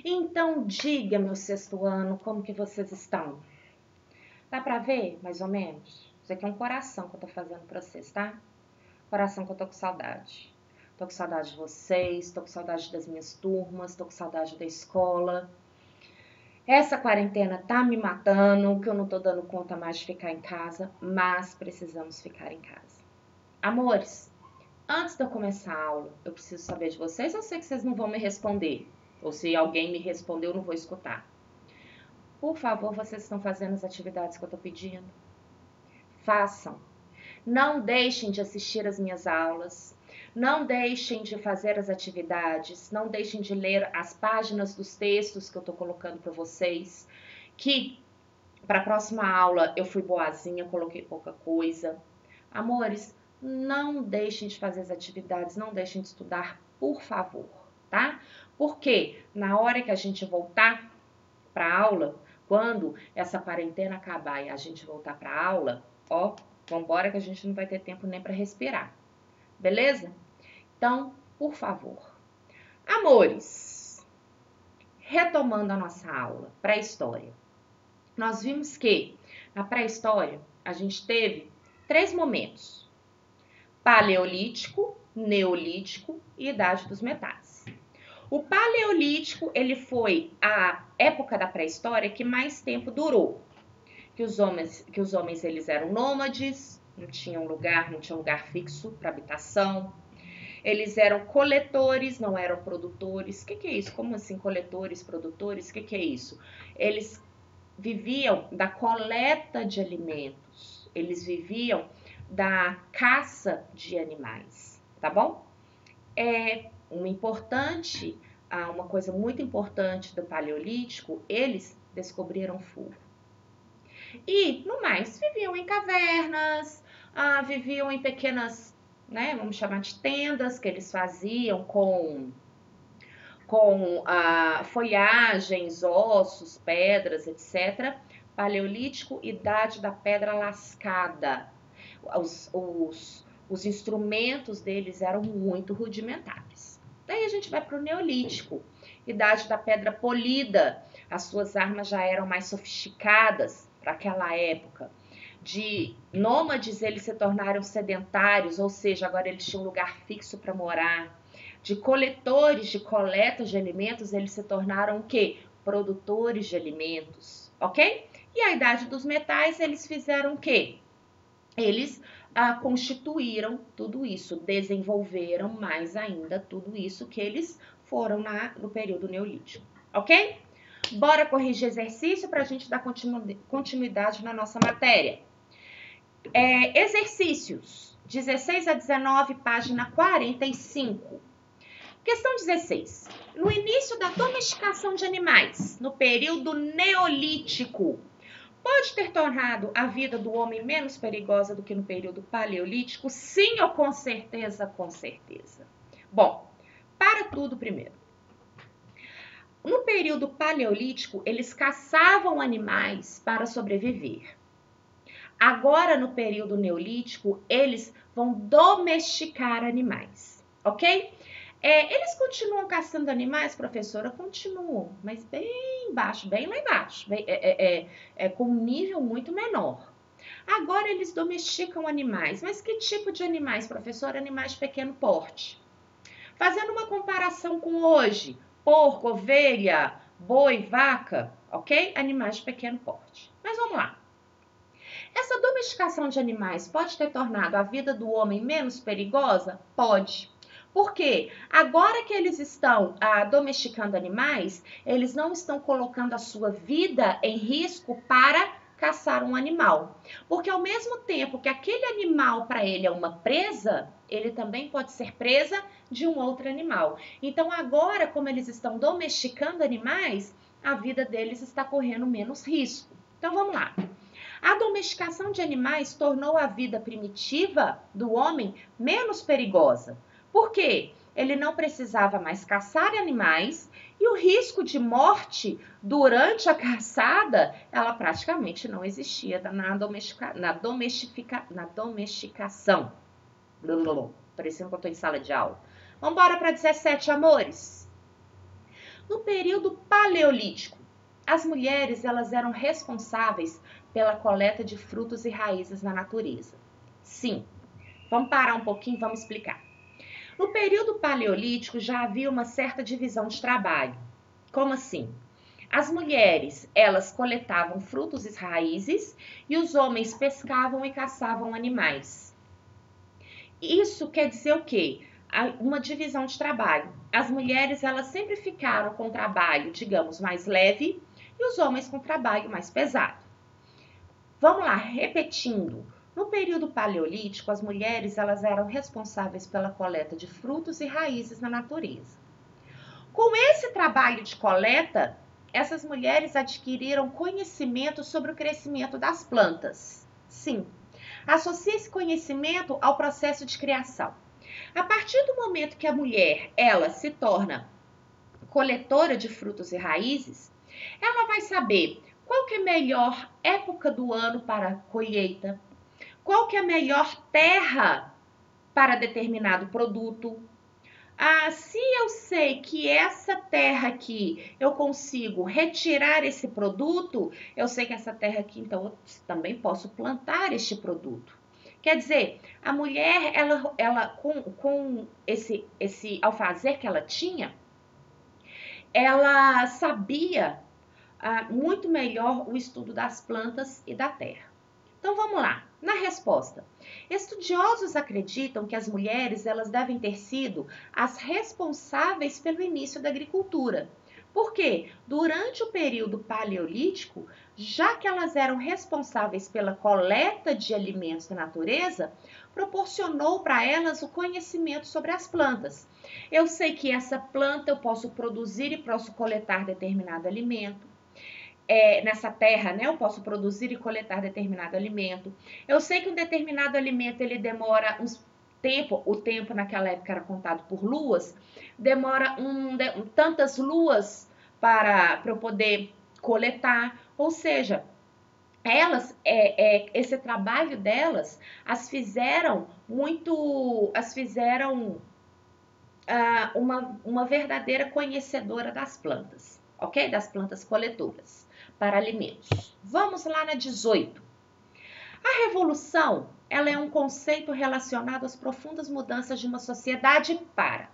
Então, diga, meu sexto ano, como que vocês estão? Dá pra ver, mais ou menos? Isso aqui é um coração que eu tô fazendo pra vocês, tá? Coração que eu tô com saudade. Tô com saudade de vocês, tô com saudade das minhas turmas, tô com saudade da escola. Essa quarentena tá me matando, que eu não tô dando conta mais de ficar em casa, mas precisamos ficar em casa. Amores, antes de eu começar a aula, eu preciso saber de vocês. Eu sei que vocês não vão me responder. Ou se alguém me responder, eu não vou escutar. Por favor, vocês estão fazendo as atividades que eu tô pedindo? Façam. Não deixem de assistir as minhas aulas. Não deixem de fazer as atividades. Não deixem de ler as páginas dos textos que eu tô colocando para vocês. Que para a próxima aula eu fui boazinha, coloquei pouca coisa. Amores, não deixem de fazer as atividades, não deixem de estudar, por favor, tá? Porque na hora que a gente voltar para a aula, quando essa quarentena acabar e a gente voltar para a aula, ó, vambora que a gente não vai ter tempo nem para respirar, beleza? Então, por favor. Amores, retomando a nossa aula pré-história, nós vimos que na pré-história a gente teve 3 momentos: paleolítico, neolítico e idade dos metais. O paleolítico, ele foi a época da pré-história que mais tempo durou. Que os homens eles eram nômades, não tinham lugar fixo para habitação. Eles eram coletores, não eram produtores. O que é isso? Como assim coletores, produtores? O que é isso? Eles viviam da coleta de alimentos, eles viviam da caça de animais, tá bom? Uma coisa muito importante do paleolítico, eles descobriram fogo. E, no mais, viviam em cavernas, viviam em pequenas, né, vamos chamar de tendas, que eles faziam com folhagens, ossos, pedras, etc. Paleolítico, idade da pedra lascada. Os instrumentos deles eram muito rudimentares. Daí a gente vai para o Neolítico, idade da pedra polida. As suas armas já eram mais sofisticadas para aquela época. De nômades, eles se tornaram sedentários, ou seja, agora eles tinham um lugar fixo para morar. De coletores de coletas de alimentos, eles se tornaram o quê? Produtores de alimentos, ok? E a idade dos metais, eles fizeram o quê? Eles constituíram tudo isso, desenvolveram mais ainda tudo isso que eles foram no período neolítico, ok? Bora corrigir exercício para a gente dar continuidade na nossa matéria. Exercícios 16 a 19, página 45. Questão 16. No início da domesticação de animais, no período neolítico, pode ter tornado a vida do homem menos perigosa do que no período paleolítico? Sim ou com certeza? Com certeza. Bom, para tudo primeiro. No período paleolítico, eles caçavam animais para sobreviver. Agora, no período neolítico, eles vão domesticar animais, ok? Eles continuam caçando animais, professora? Continuam, mas bem baixo, bem lá embaixo, com um nível muito menor. Agora eles domesticam animais, mas que tipo de animais, professora? Animais de pequeno porte. Fazendo uma comparação com hoje, porco, ovelha, boi, vaca, ok? Animais de pequeno porte. Mas vamos lá. Essa domesticação de animais pode ter tornado a vida do homem menos perigosa? Pode. Por quê? Agora que eles estão domesticando animais, eles não estão colocando a sua vida em risco para caçar um animal. Porque ao mesmo tempo que aquele animal para ele é uma presa, ele também pode ser presa de um outro animal. Então agora, como eles estão domesticando animais, a vida deles está correndo menos risco. Então vamos lá. A domesticação de animais tornou a vida primitiva do homem menos perigosa. Por quê? Ele não precisava mais caçar animais e o risco de morte durante a caçada, ela praticamente não existia na domesticação. Parecendo que eu estou em sala de aula. Vamos embora para 17, amores. No período paleolítico, as mulheres elas eram responsáveis pela coleta de frutos e raízes na natureza. Sim, vamos parar um pouquinho, vamos explicar. No período paleolítico já havia uma certa divisão de trabalho. Como assim? As mulheres, elas coletavam frutos e raízes e os homens pescavam e caçavam animais. Isso quer dizer o quê? Uma divisão de trabalho. As mulheres, elas sempre ficaram com trabalho, digamos, mais leve e os homens com trabalho mais pesado. Vamos lá, repetindo. No período paleolítico, as mulheres, elas eram responsáveis pela coleta de frutos e raízes na natureza. Com esse trabalho de coleta, essas mulheres adquiriram conhecimento sobre o crescimento das plantas. Sim, associa esse conhecimento ao processo de criação. A partir do momento que a mulher, ela se torna coletora de frutos e raízes, ela vai saber qual que é a melhor época do ano para a colheita, qual que é a melhor terra para determinado produto. Se eu sei que essa terra aqui eu consigo retirar esse produto, eu sei que essa terra aqui, então, eu também posso plantar este produto. Quer dizer, a mulher, ela com esse alfazer que ela tinha, ela sabia muito melhor o estudo das plantas e da terra. Então vamos lá, na resposta. Estudiosos acreditam que as mulheres elas devem ter sido as responsáveis pelo início da agricultura. Por quê? Durante o período paleolítico, já que elas eram responsáveis pela coleta de alimentos da natureza, proporcionou para elas o conhecimento sobre as plantas. Eu sei que essa planta eu posso produzir e posso coletar determinado alimento. Nessa terra, né, eu posso produzir e coletar determinado alimento. Eu sei que um determinado alimento ele demora o tempo naquela época era contado por luas, demora tantas luas para eu poder coletar, ou seja, elas, esse trabalho delas, as fizeram uma verdadeira conhecedora das plantas, ok? Das plantas coletoras para alimentos. Vamos lá na 18. A revolução, ela é um conceito relacionado às profundas mudanças de uma sociedade para.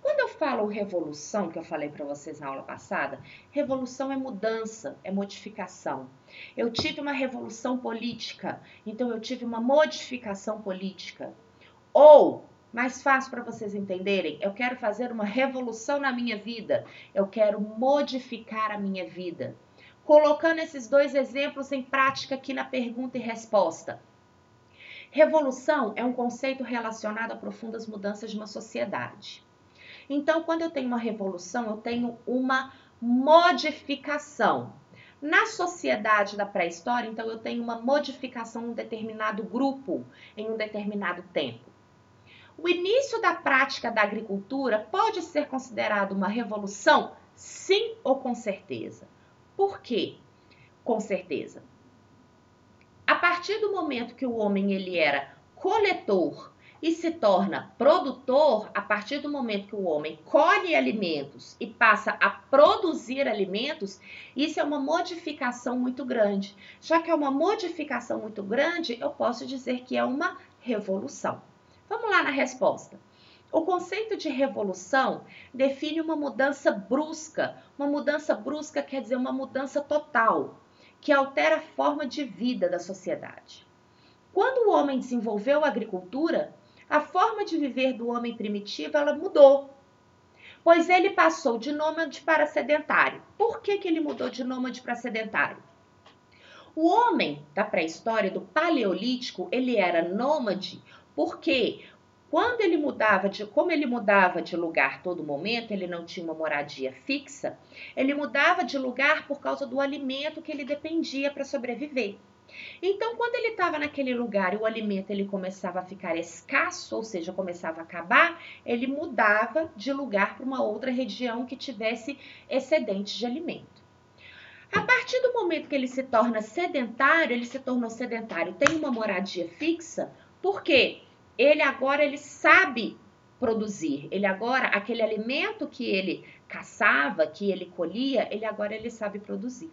Quando eu falo revolução, que eu falei para vocês na aula passada, revolução é mudança, é modificação. Eu tive uma revolução política, então eu tive uma modificação política. Ou, mais fácil para vocês entenderem, eu quero fazer uma revolução na minha vida, eu quero modificar a minha vida. Colocando esses dois exemplos em prática aqui na pergunta e resposta. Revolução é um conceito relacionado a profundas mudanças de uma sociedade. Então, quando eu tenho uma revolução, eu tenho uma modificação. Na sociedade da pré-história, então, eu tenho uma modificação em um determinado grupo, em um determinado tempo. O início da prática da agricultura pode ser considerado uma revolução? Sim ou com certeza? Por quê? Com certeza. A partir do momento que o homem ele era coletor e se torna produtor, a partir do momento que o homem colhe alimentos e passa a produzir alimentos, isso é uma modificação muito grande. Já que é uma modificação muito grande, eu posso dizer que é uma revolução. Vamos lá na resposta. O conceito de revolução define uma mudança brusca. Uma mudança brusca quer dizer uma mudança total, que altera a forma de vida da sociedade. Quando o homem desenvolveu a agricultura, a forma de viver do homem primitivo ela mudou, pois ele passou de nômade para sedentário. Por que ele mudou de nômade para sedentário? O homem da pré-história, do paleolítico, ele era nômade porque como ele mudava de lugar todo momento, ele não tinha uma moradia fixa, ele mudava de lugar por causa do alimento que ele dependia para sobreviver. Então, quando ele estava naquele lugar e o alimento ele começava a ficar escasso, ou seja, começava a acabar, ele mudava de lugar para uma outra região que tivesse excedente de alimento. A partir do momento que ele se torna sedentário, ele se tornou sedentário, tem uma moradia fixa, por quê? Ele sabe produzir, ele agora, aquele alimento que ele caçava, que ele colhia, agora ele sabe produzir.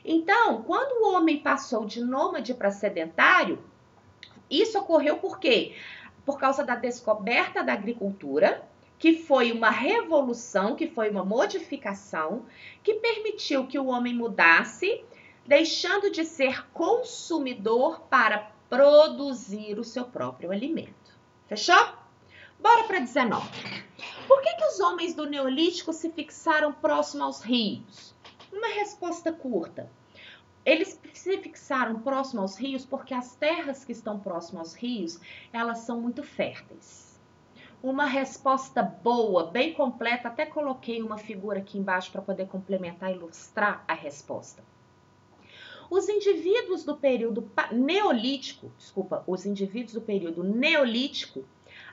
Então, quando o homem passou de nômade para sedentário, isso ocorreu por quê? Por causa da descoberta da agricultura, que foi uma revolução, que foi uma modificação, que permitiu que o homem mudasse, deixando de ser consumidor para produzir o seu próprio alimento. Fechou? Bora para 19. Por que os homens do Neolítico se fixaram próximo aos rios? Uma resposta curta. Eles se fixaram próximo aos rios porque as terras que estão próximas aos rios, elas são muito férteis. Uma resposta boa, bem completa, até coloquei uma figura aqui embaixo para poder complementar e ilustrar a resposta. Os indivíduos do período neolítico,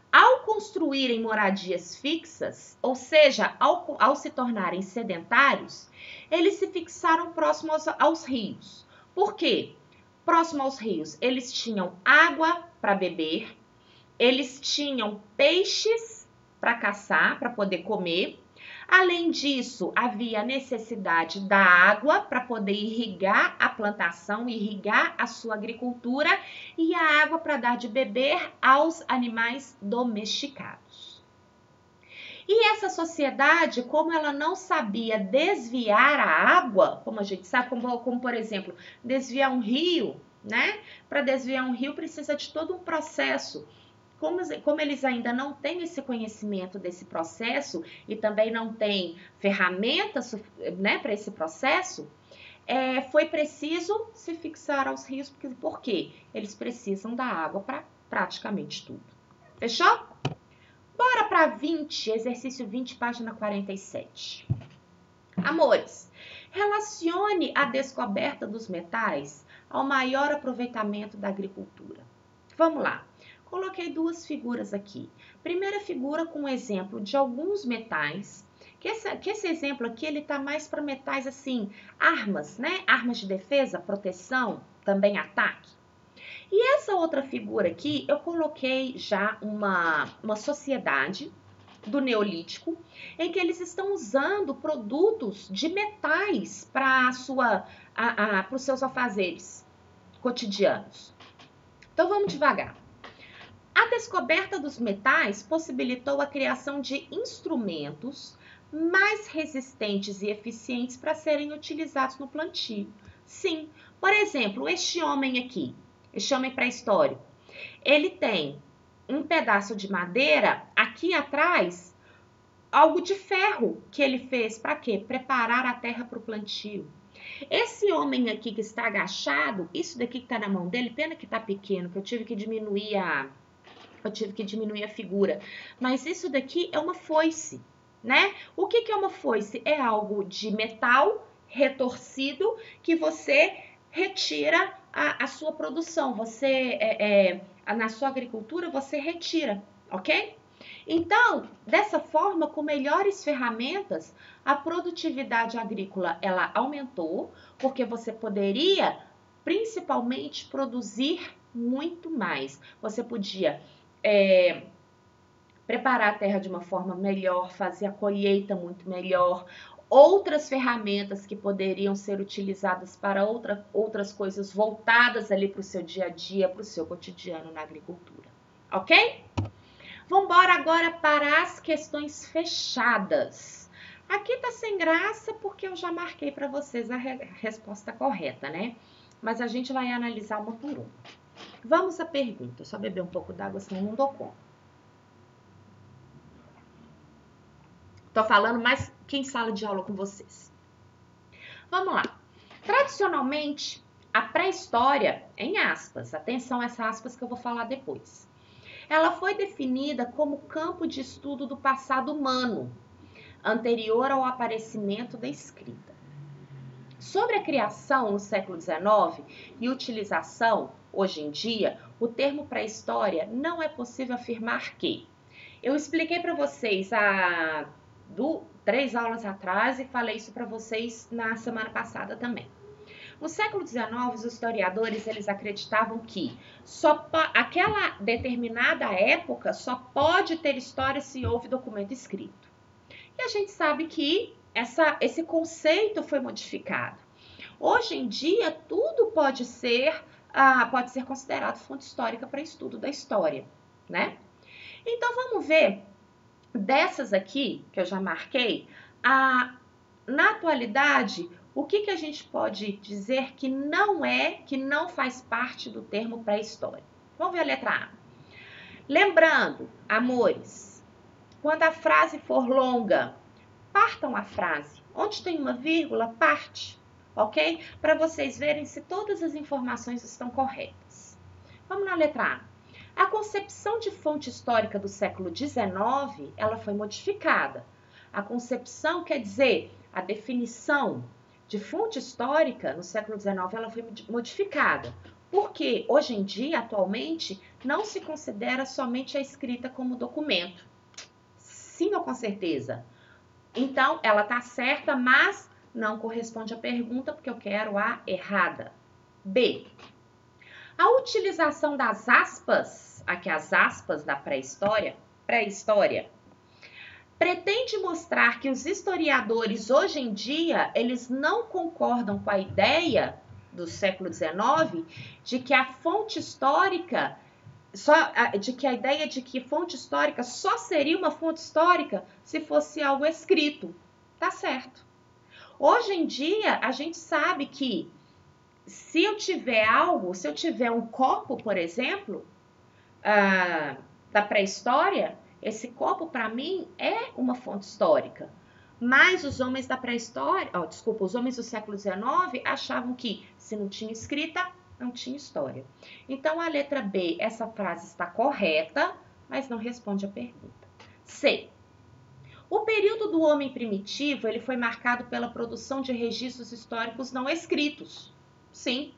ao construírem moradias fixas, ou seja, ao se tornarem sedentários, eles se fixaram próximos aos rios. Por quê? Próximo aos rios, eles tinham água para beber, eles tinham peixes para caçar, para poder comer. Além disso, havia a necessidade da água para poder irrigar a plantação, irrigar a sua agricultura e a água para dar de beber aos animais domesticados. E essa sociedade, como ela não sabia desviar a água, como a gente sabe, como por exemplo, desviar um rio, né? Para desviar um rio precisa de todo um processo. Como eles ainda não têm esse conhecimento desse processo e também não têm ferramentas, né, para esse processo, foi preciso se fixar aos rios, porque eles precisam da água para praticamente tudo. Fechou? Bora para 20, exercício 20, página 47. Amores, relacione a descoberta dos metais ao maior aproveitamento da agricultura. Vamos lá. Coloquei duas figuras aqui. Primeira figura com um exemplo de alguns metais, que esse exemplo aqui, ele tá mais para metais assim, armas, né? Armas de defesa, proteção, também ataque. E essa outra figura aqui, eu coloquei já uma sociedade do Neolítico, em que eles estão usando produtos de metais para os seus afazeres cotidianos. Então, vamos devagar. A descoberta dos metais possibilitou a criação de instrumentos mais resistentes e eficientes para serem utilizados no plantio. Sim, por exemplo, este homem aqui, este homem pré-histórico, ele tem um pedaço de madeira aqui atrás, algo de ferro que ele fez para quê? Preparar a terra para o plantio. Esse homem aqui que está agachado, isso daqui que está na mão dele, pena que está pequeno, que eu tive que diminuir a figura, mas isso daqui é uma foice, né? O que é uma foice? É algo de metal retorcido que você retira a sua produção, na sua agricultura você retira, ok? Então, dessa forma, com melhores ferramentas, a produtividade agrícola ela aumentou, porque você poderia principalmente produzir muito mais. Você podia preparar a terra de uma forma melhor, fazer a colheita muito melhor, outras ferramentas que poderiam ser utilizadas para outras coisas voltadas ali para o seu dia a dia, para o seu cotidiano na agricultura, ok? Vamos embora agora para as questões fechadas. Aqui tá sem graça porque eu já marquei para vocês a resposta correta, né? Mas a gente vai analisar uma por uma. Vamos à pergunta. Só beber um pouco d'água, senão não dou conta. Tô falando mais que em sala de aula com vocês. Vamos lá. Tradicionalmente, a pré-história, em aspas, atenção a essas aspas que eu vou falar depois, ela foi definida como campo de estudo do passado humano, anterior ao aparecimento da escrita. Sobre a criação no século XIX e utilização, hoje em dia, o termo pré-história não é possível afirmar que. Eu expliquei para vocês há 3 aulas atrás e falei isso para vocês na semana passada também. No século XIX, os historiadores eles acreditavam que aquela determinada época só pode ter história se houve documento escrito. E a gente sabe que esse conceito foi modificado. Hoje em dia, tudo pode ser considerado fonte histórica para estudo da história, né? Então, vamos ver dessas aqui, que eu já marquei, na atualidade, o que a gente pode dizer que não faz parte do termo pré-história? Vamos ver a letra A. Lembrando, amores, quando a frase for longa, partam a frase. Onde tem uma vírgula, parte, ok? Para vocês verem se todas as informações estão corretas. Vamos na letra A. A concepção de fonte histórica do século XIX, ela foi modificada. A concepção quer dizer a definição de fonte histórica no século XIX, ela foi modificada. Porque hoje em dia, atualmente, não se considera somente a escrita como documento. Sim, ou com certeza. Então, ela está certa, mas não corresponde à pergunta, porque eu quero a errada. B. A utilização das aspas, aqui as aspas da pré-história, pretende mostrar que os historiadores hoje em dia, eles não concordam com a ideia do século XIX de que a fonte histórica a ideia de que fonte histórica só seria uma fonte histórica se fosse algo escrito. Tá certo. Hoje em dia, a gente sabe que se eu tiver um copo, por exemplo, da pré-história, esse copo, para mim, é uma fonte histórica. Mas os homens da pré-história, os homens do século XIX achavam que se não tinha escrita, não tinha história. Então, a letra B, essa frase está correta, mas não responde a pergunta. C. O período do homem primitivo, ele foi marcado pela produção de registros históricos não escritos. Sim.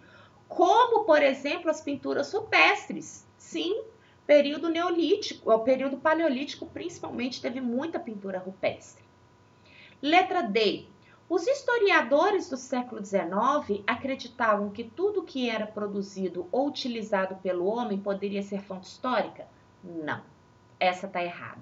Como, por exemplo, as pinturas rupestres. Sim. Período neolítico, o período paleolítico, principalmente, teve muita pintura rupestre. Letra D. Os historiadores do século XIX acreditavam que tudo que era produzido ou utilizado pelo homem poderia ser fonte histórica? Não, essa está errada.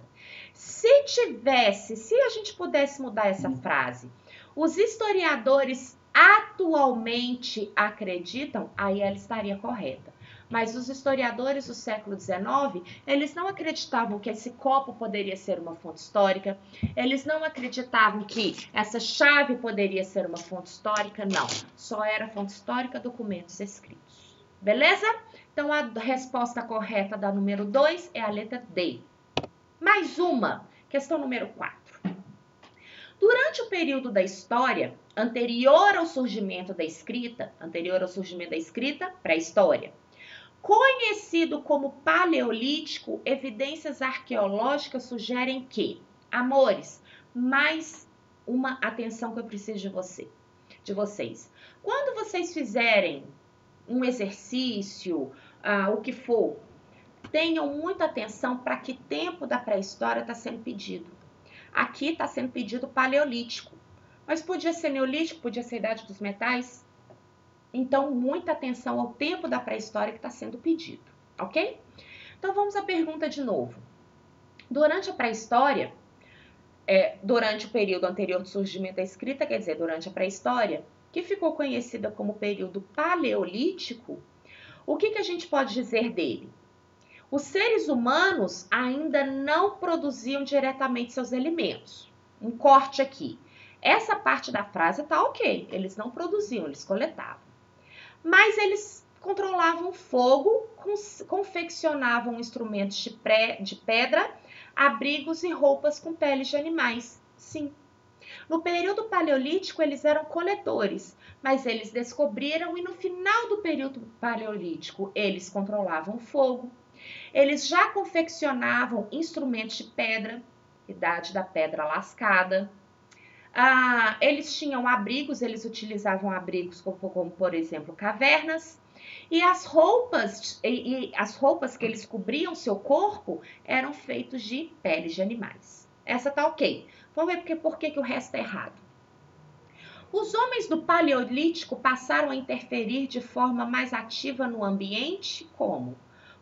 Se a gente pudesse mudar essa frase, os historiadores atualmente acreditam, aí ela estaria correta. Mas os historiadores do século XIX, eles não acreditavam que esse copo poderia ser uma fonte histórica, eles não acreditavam que essa chave poderia ser uma fonte histórica, não. Só era fonte histórica documentos escritos. Beleza? Então, a resposta correta da número 2 é a letra D. Mais uma, questão número 4. Durante o período da história, anterior ao surgimento da escrita, pré-história, conhecido como paleolítico, evidências arqueológicas sugerem que, amores, mais uma atenção que eu preciso de vocês. Quando vocês fizerem um exercício, o que for, tenham muita atenção para que tempo da pré-história está sendo pedido. Aqui está sendo pedido paleolítico, mas podia ser neolítico, podia ser idade dos metais. Então, muita atenção ao tempo da pré-história que está sendo pedido, ok? Então, vamos à pergunta de novo. Durante a pré-história, durante o período anterior do surgimento da escrita, quer dizer, durante a pré-história, que ficou conhecida como período paleolítico, o que a gente pode dizer dele? Os seres humanos ainda não produziam diretamente seus alimentos. Um corte aqui. Essa parte da frase tá ok. Eles não produziam, eles coletavam. Mas eles controlavam fogo, confeccionavam instrumentos de pedra, abrigos e roupas com peles de animais. Sim. No período paleolítico, eles eram coletores, mas eles descobriram e no final do período paleolítico, eles controlavam fogo. Eles já confeccionavam instrumentos de pedra, idade da pedra lascada. Eles tinham abrigos, eles utilizavam abrigos como por exemplo, cavernas. E as roupas que eles cobriam seu corpo eram feitos de peles de animais. Essa tá ok. Vamos ver por que o resto é errado. Os homens do Paleolítico passaram a interferir de forma mais ativa no ambiente, como?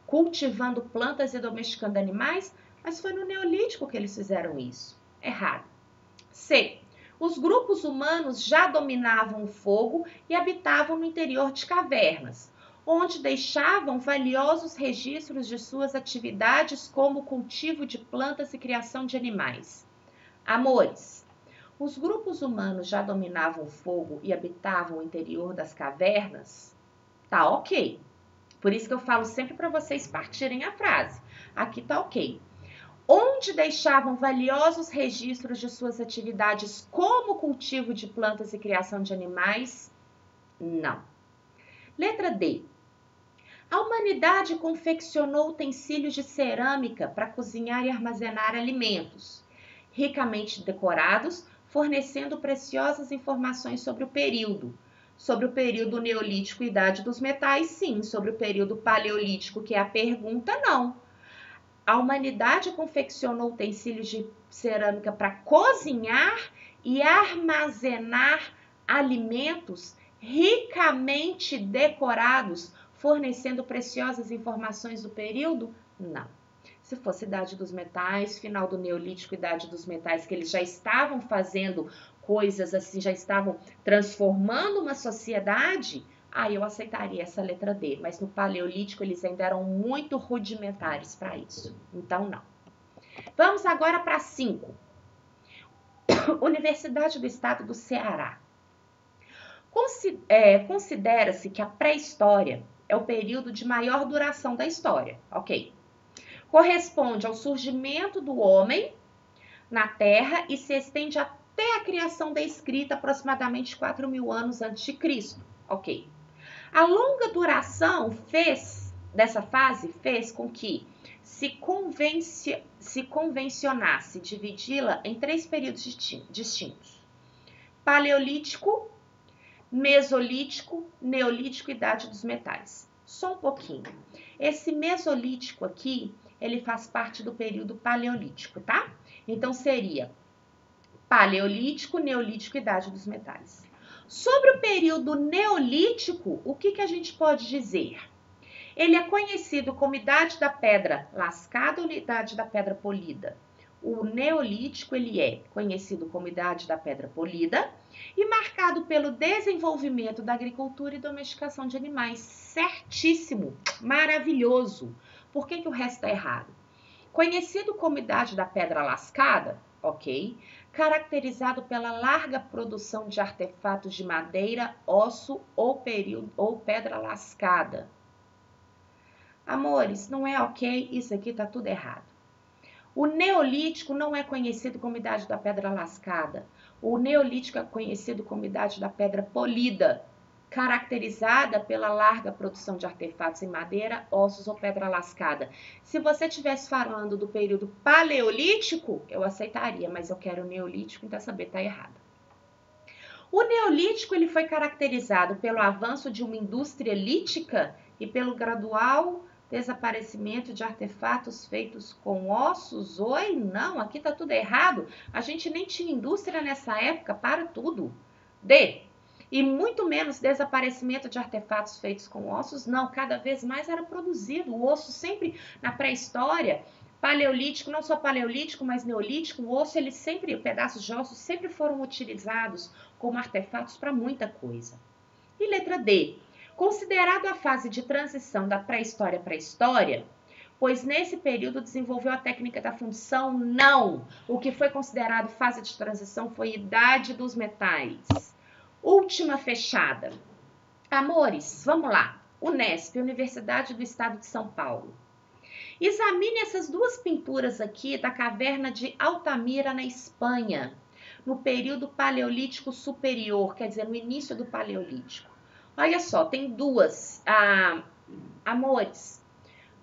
Cultivando plantas e domesticando animais, mas foi no Neolítico que eles fizeram isso. Errado. C. Os grupos humanos já dominavam o fogo e habitavam no interior de cavernas, onde deixavam valiosos registros de suas atividades como o cultivo de plantas e criação de animais. Amores, os grupos humanos já dominavam o fogo e habitavam o interior das cavernas? Tá ok. Por isso que eu falo sempre para vocês partirem a frase. Aqui tá ok. Onde deixavam valiosos registros de suas atividades como cultivo de plantas e criação de animais? Não. Letra D. A humanidade confeccionou utensílios de cerâmica para cozinhar e armazenar alimentos, ricamente decorados, fornecendo preciosas informações sobre o período. Sobre o período neolítico e idade dos metais, sim. Sobre o período paleolítico, que é a pergunta, não. A humanidade confeccionou utensílios de cerâmica para cozinhar e armazenar alimentos ricamente decorados, fornecendo preciosas informações do período? Não. Se fosse idade dos metais, final do neolítico, idade dos metais, que eles já estavam fazendo coisas assim, já estavam transformando uma sociedade, aí eu aceitaria essa letra D. Mas no paleolítico eles ainda eram muito rudimentares para isso. Então, não. Vamos agora para 5. Universidade do Estado do Ceará. Considera-se que a pré-história é o período de maior duração da história, ok? Corresponde ao surgimento do homem na Terra e se estende até a criação da escrita, aproximadamente 4.000 anos antes de Cristo, ok? A longa duração dessa fase fez com que se convencionasse dividi-la em 3 períodos distintos: Paleolítico, Mesolítico, Neolítico e Idade dos Metais. Só um pouquinho. Esse Mesolítico aqui, ele faz parte do período Paleolítico, tá? Então, seria Paleolítico, Neolítico e Idade dos Metais. Sobre o período Neolítico, o que a gente pode dizer? Ele é conhecido como Idade da Pedra Lascada ou Idade da Pedra Polida. O Neolítico, ele é conhecido como Idade da Pedra Polida e marcado pelo desenvolvimento da agricultura e domesticação de animais. Certíssimo, maravilhoso. Por que o resto está errado? Conhecido como Idade da Pedra Lascada, ok, caracterizado pela larga produção de artefatos de madeira, osso ou pedra lascada. Amores, não é ok, isso aqui tá tudo errado. O Neolítico não é conhecido como Idade da Pedra Lascada. O Neolítico é conhecido como Idade da Pedra Polida, caracterizada pela larga produção de artefatos em madeira, ossos ou pedra lascada. Se você estivesse falando do período Paleolítico, eu aceitaria, mas eu quero o Neolítico, então saber tá errado. O Neolítico ele foi caracterizado pelo avanço de uma indústria lítica e pelo gradual desaparecimento de artefatos feitos com ossos. Oi, não, aqui tá tudo errado. A gente nem tinha indústria nessa época, para tudo. D. E muito menos desaparecimento de artefatos feitos com ossos, não, cada vez mais era produzido. O osso sempre na pré-história, paleolítico, não só paleolítico, mas neolítico, o osso, pedaços de ossos sempre foram utilizados como artefatos para muita coisa. E letra D. Considerado a fase de transição da pré-história para a história, pois nesse período desenvolveu a técnica da fundição? Não. O que foi considerado fase de transição foi Idade dos Metais. Última fechada. Amores, vamos lá. Unesp, Universidade do Estado de São Paulo. Examine essas 2 pinturas aqui da caverna de Altamira, na Espanha, no período Paleolítico Superior, quer dizer, no início do Paleolítico. Olha só, tem 2. Amores,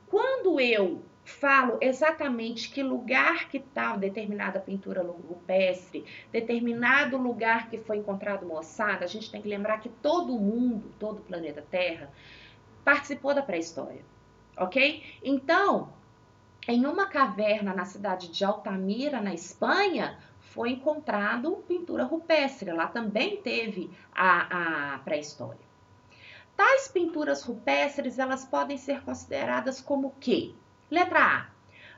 quando eu falo exatamente que lugar que está determinada pintura rupestre, determinado lugar que foi encontrado uma ossada, a gente tem que lembrar que todo mundo, todo o planeta Terra, participou da pré-história, ok? Então, em uma caverna na cidade de Altamira, na Espanha, foi encontrado pintura rupestre. Lá também teve a pré-história. Tais pinturas rupestres, elas podem ser consideradas como o quê? Letra A.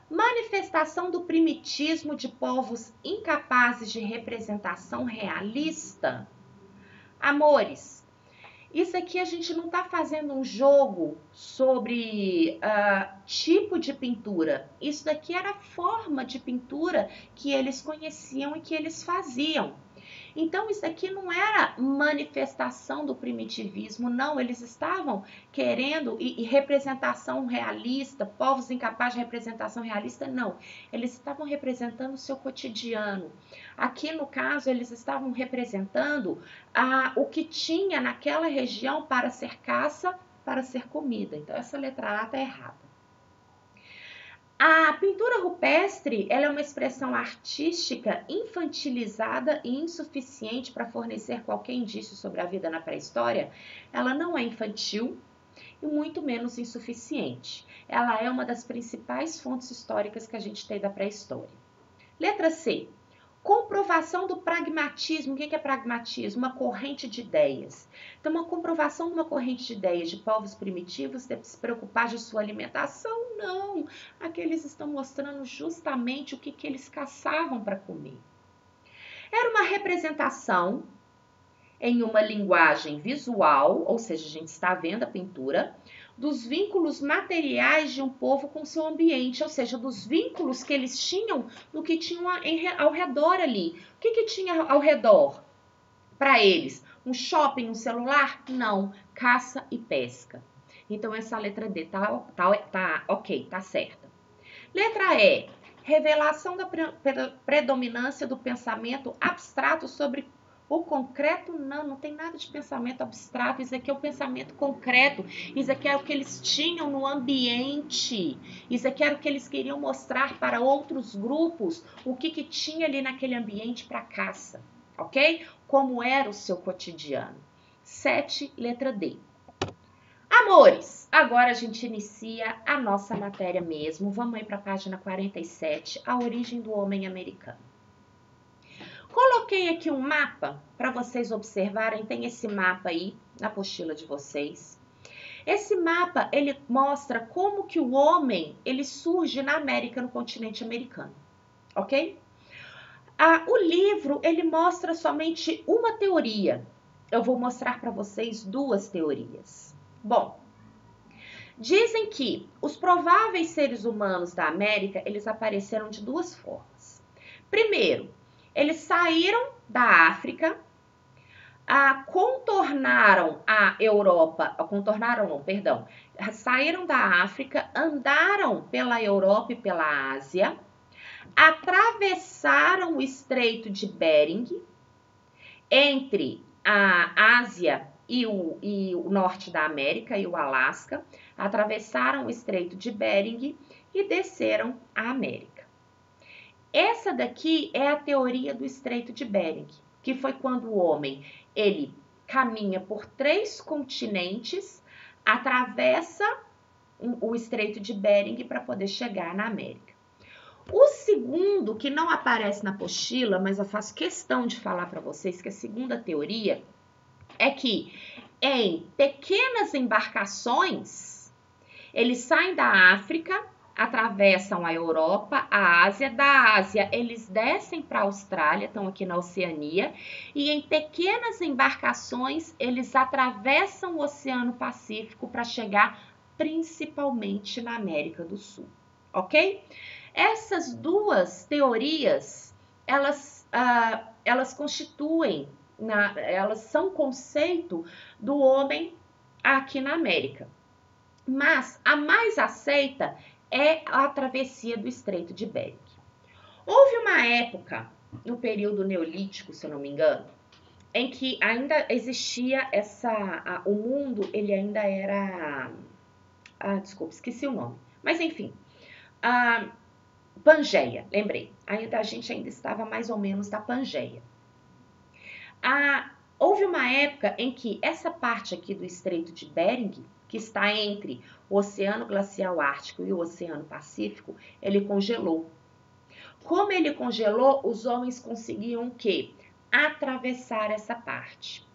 Manifestação do primitismo de povos incapazes de representação realista. Amores, isso aqui a gente não está fazendo um jogo sobre tipo de pintura. Isso daqui era a forma de pintura que eles conheciam e que eles faziam. Então, isso aqui não era manifestação do primitivismo, não. Eles estavam querendo e representação realista, povos incapazes de representação realista, não. Eles estavam representando o seu cotidiano. Aqui, no caso, eles estavam representando o que tinha naquela região para ser caça, para ser comida. Então, essa letra A está errada. A pintura rupestre, ela é uma expressão artística infantilizada e insuficiente para fornecer qualquer indício sobre a vida na pré-história. Ela não é infantil e muito menos insuficiente. Ela é uma das principais fontes históricas que a gente tem da pré-história. Letra C. Comprovação do pragmatismo. O que é pragmatismo? Uma corrente de ideias. Então, uma comprovação de uma corrente de ideias de povos primitivos deve se preocupar de sua alimentação? Não. Aqui eles estão mostrando justamente o que eles caçavam para comer. Era uma representação em uma linguagem visual, ou seja, a gente está vendo a pintura, dos vínculos materiais de um povo com seu ambiente, ou seja, dos vínculos que eles tinham no que tinham ao redor ali. O que tinha ao redor para eles? Um shopping, um celular? Não, caça e pesca. Então, essa letra D tá ok, tá certa. Letra E, revelação da predominância do pensamento abstrato sobre o concreto. Não tem nada de pensamento abstrato. Isso aqui é o pensamento concreto. Isso aqui é o que eles tinham no ambiente. Isso aqui era o que eles queriam mostrar para outros grupos, o que tinha ali naquele ambiente para caça, ok? Como era o seu cotidiano. 7, letra D. Amores, agora a gente inicia a nossa matéria mesmo. Vamos aí para a página 47, a origem do homem americano. Coloquei aqui um mapa para vocês observarem, tem esse mapa aí na apostila de vocês. Esse mapa, ele mostra como que o homem, ele surge na América, no continente americano, ok? O livro, ele mostra somente uma teoria. Eu vou mostrar para vocês duas teorias. Bom, dizem que os prováveis seres humanos da América, eles apareceram de duas formas. Primeiro, eles saíram da África, contornaram a Europa, saíram da África, andaram pela Europa e pela Ásia, atravessaram o Estreito de Bering, entre a Ásia e o norte da América e o Alasca, atravessaram o Estreito de Bering e desceram a América. Essa daqui é a teoria do Estreito de Bering, que foi quando o homem, ele caminha por 3 continentes, atravessa o Estreito de Bering para poder chegar na América. O segundo, que não aparece na apostila, mas eu faço questão de falar para vocês que a segunda teoria é que em pequenas embarcações, eles saem da África, atravessam a Europa, a Ásia. Da Ásia, eles descem para a Austrália, estão aqui na Oceania, e em pequenas embarcações, eles atravessam o Oceano Pacífico para chegar principalmente na América do Sul, ok? Essas duas teorias, elas constituem, elas são conceito do homem aqui na América. Mas a mais aceita é a travessia do Estreito de Bering. Houve uma época, no período neolítico, se eu não me engano, em que ainda existia o mundo, ele ainda era... desculpa, esqueci o nome. Mas enfim, Pangeia, lembrei. A gente ainda estava mais ou menos da Pangeia. Houve uma época em que essa parte aqui do Estreito de Bering, que está entre o Oceano Glacial Ártico e o Oceano Pacífico, ele congelou. Como ele congelou, os homens conseguiam o quê? Atravessar essa parte.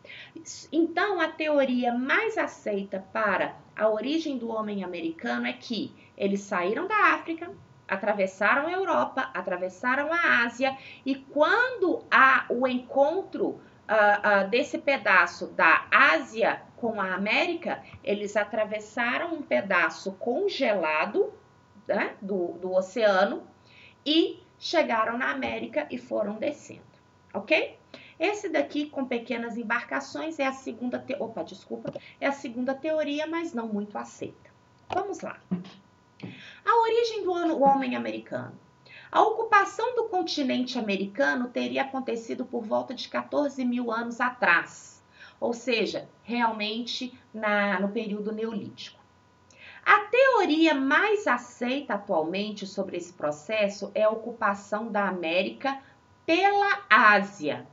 Então, a teoria mais aceita para a origem do homem americano é que eles saíram da África, atravessaram a Europa, atravessaram a Ásia, e quando há o encontro desse pedaço da Ásia com a América, eles atravessaram um pedaço congelado, né, do oceano e chegaram na América e foram descendo, ok? Esse daqui, com pequenas embarcações, é a segunda é a segunda teoria, mas não muito aceita. Vamos lá. A origem do homem americano. A ocupação do continente americano teria acontecido por volta de 14 mil anos atrás, ou seja, realmente no período neolítico. A teoria mais aceita atualmente sobre esse processo é a ocupação da América pela Ásia,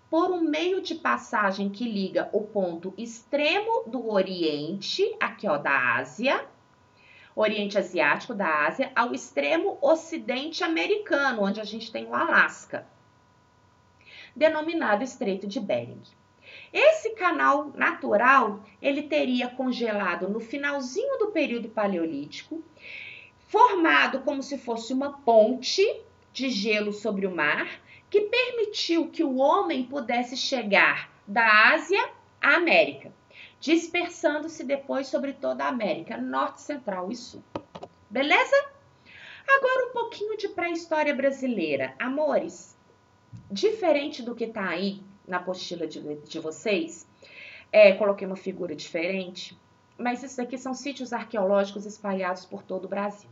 por um meio de passagem que liga o ponto extremo do Oriente, aqui ó, da Ásia, Oriente Asiático da Ásia, ao extremo ocidente americano, onde a gente tem o Alasca, denominado Estreito de Bering. Esse canal natural, ele teria congelado no finalzinho do período paleolítico, formado como se fosse uma ponte de gelo sobre o mar, que permitiu que o homem pudesse chegar da Ásia à América, dispersando-se depois sobre toda a América, norte, central e sul. Beleza? Agora um pouquinho de pré-história brasileira. Amores, diferente do que está aí na apostila de vocês, coloquei uma figura diferente, mas isso aqui são sítios arqueológicos espalhados por todo o Brasil.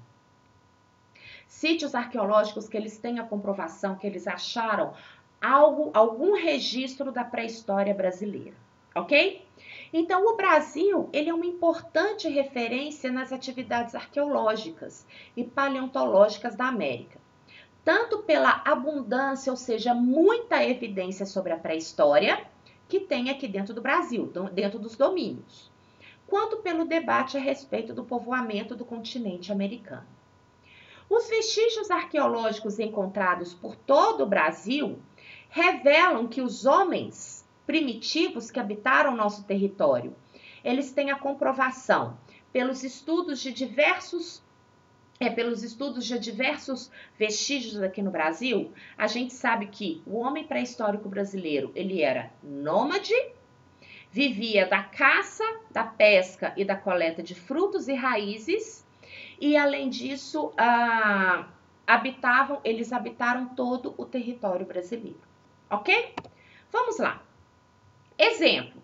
Sítios arqueológicos que eles têm a comprovação que eles acharam algum registro da pré-história brasileira, ok? Então, o Brasil, ele é uma importante referência nas atividades arqueológicas e paleontológicas da América, tanto pela abundância, ou seja, muita evidência sobre a pré-história que tem aqui dentro do Brasil, dentro dos domínios, quanto pelo debate a respeito do povoamento do continente americano. Os vestígios arqueológicos encontrados por todo o Brasil revelam que os homens primitivos que habitaram nosso território, eles têm a comprovação pelos estudos de diversos vestígios aqui no Brasil. A gente sabe que o homem pré-histórico brasileiro, ele era nômade, vivia da caça, da pesca e da coleta de frutos e raízes, e além disso, eles habitaram todo o território brasileiro, ok? Vamos lá. Exemplo,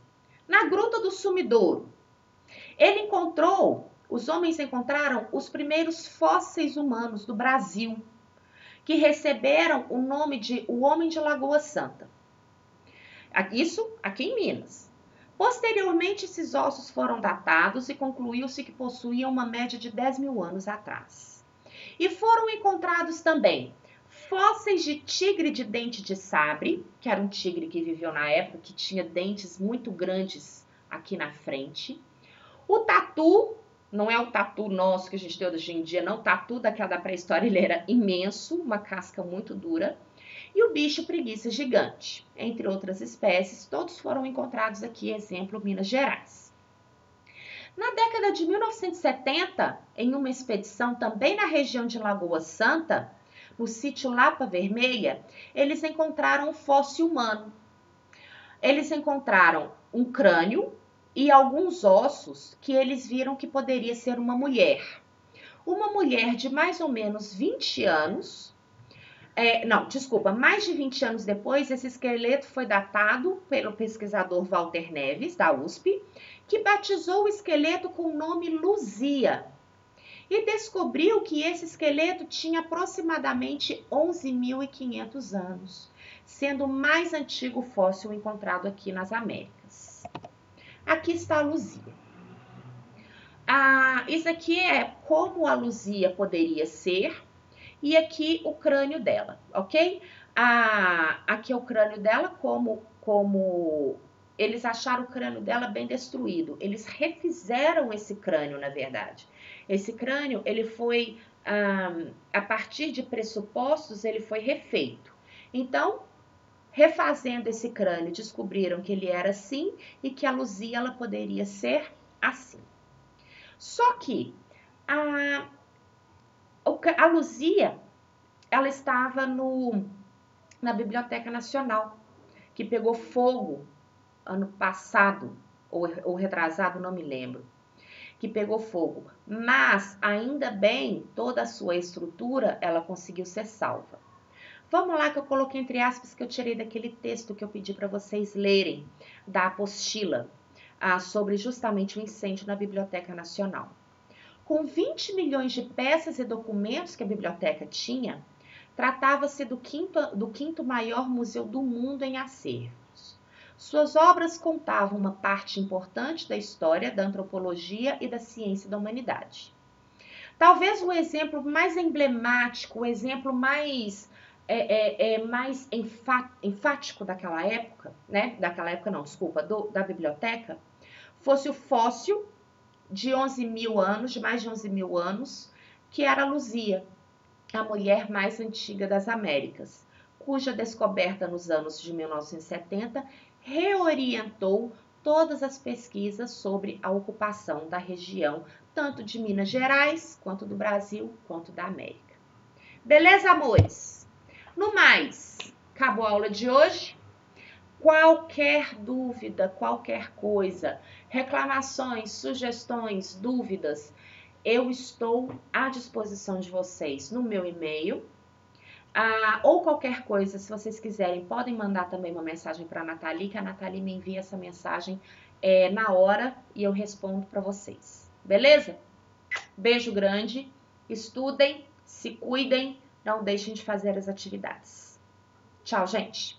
na Gruta do Sumidouro, os homens encontraram os primeiros fósseis humanos do Brasil, que receberam o nome de o Homem de Lagoa Santa. Isso aqui em Minas. Posteriormente, esses ossos foram datados e concluiu-se que possuíam uma média de 10 mil anos atrás. E foram encontrados também fósseis de tigre de dente de sabre, que era um tigre que viveu na época, que tinha dentes muito grandes aqui na frente. O tatu, não é o tatu nosso que a gente tem hoje em dia, não, o tatu daquela da pré-história, ele era imenso, uma casca muito dura. E o bicho preguiça gigante, entre outras espécies, todos foram encontrados aqui, exemplo, Minas Gerais. Na década de 1970, em uma expedição também na região de Lagoa Santa, no sítio Lapa Vermelha, eles encontraram um fóssil humano. Eles encontraram um crânio e alguns ossos que eles viram que poderia ser uma mulher. Uma mulher de mais ou menos 20 anos... mais de 20 anos depois, esse esqueleto foi datado pelo pesquisador Walter Neves, da USP, que batizou o esqueleto com o nome Luzia e descobriu que esse esqueleto tinha aproximadamente 11.500 anos, sendo o mais antigo fóssil encontrado aqui nas Américas. Aqui está a Luzia. Isso aqui é como a Luzia poderia ser. E aqui o crânio dela, ok? Aqui é o crânio dela, como eles acharam o crânio dela bem destruído. Eles refizeram esse crânio, na verdade. Esse crânio, ele foi, a partir de pressupostos, ele foi refeito. Então, refazendo esse crânio, descobriram que ele era assim e que a Luzia, ela poderia ser assim. Só que A Luzia, ela estava na Biblioteca Nacional, que pegou fogo ano passado, ou retrasado, não me lembro, que pegou fogo. Mas, ainda bem, toda a sua estrutura, ela conseguiu ser salva. Vamos lá que eu coloquei entre aspas que eu tirei daquele texto que eu pedi para vocês lerem, da apostila, sobre justamente o incêndio na Biblioteca Nacional. Com 20 milhões de peças e documentos que a biblioteca tinha, tratava-se do quinto maior museu do mundo em acervos. Suas obras contavam uma parte importante da história, da antropologia e da ciência da humanidade. Talvez o exemplo mais emblemático, o exemplo mais enfático daquela época, né? Daquela época não, desculpa, da biblioteca, fosse o fóssil de 11 mil anos, de mais de 11 mil anos, que era Luzia, a mulher mais antiga das Américas, cuja descoberta nos anos de 1970 reorientou todas as pesquisas sobre a ocupação da região, tanto de Minas Gerais, quanto do Brasil, quanto da América. Beleza, amores? No mais, acabou a aula de hoje. Qualquer dúvida, qualquer coisa, reclamações, sugestões, dúvidas, eu estou à disposição de vocês no meu e-mail. Ou qualquer coisa, se vocês quiserem, podem mandar também uma mensagem para a Nathalie, que a Nathalie me envia essa mensagem na hora e eu respondo para vocês. Beleza? Beijo grande, estudem, se cuidem, não deixem de fazer as atividades. Tchau, gente!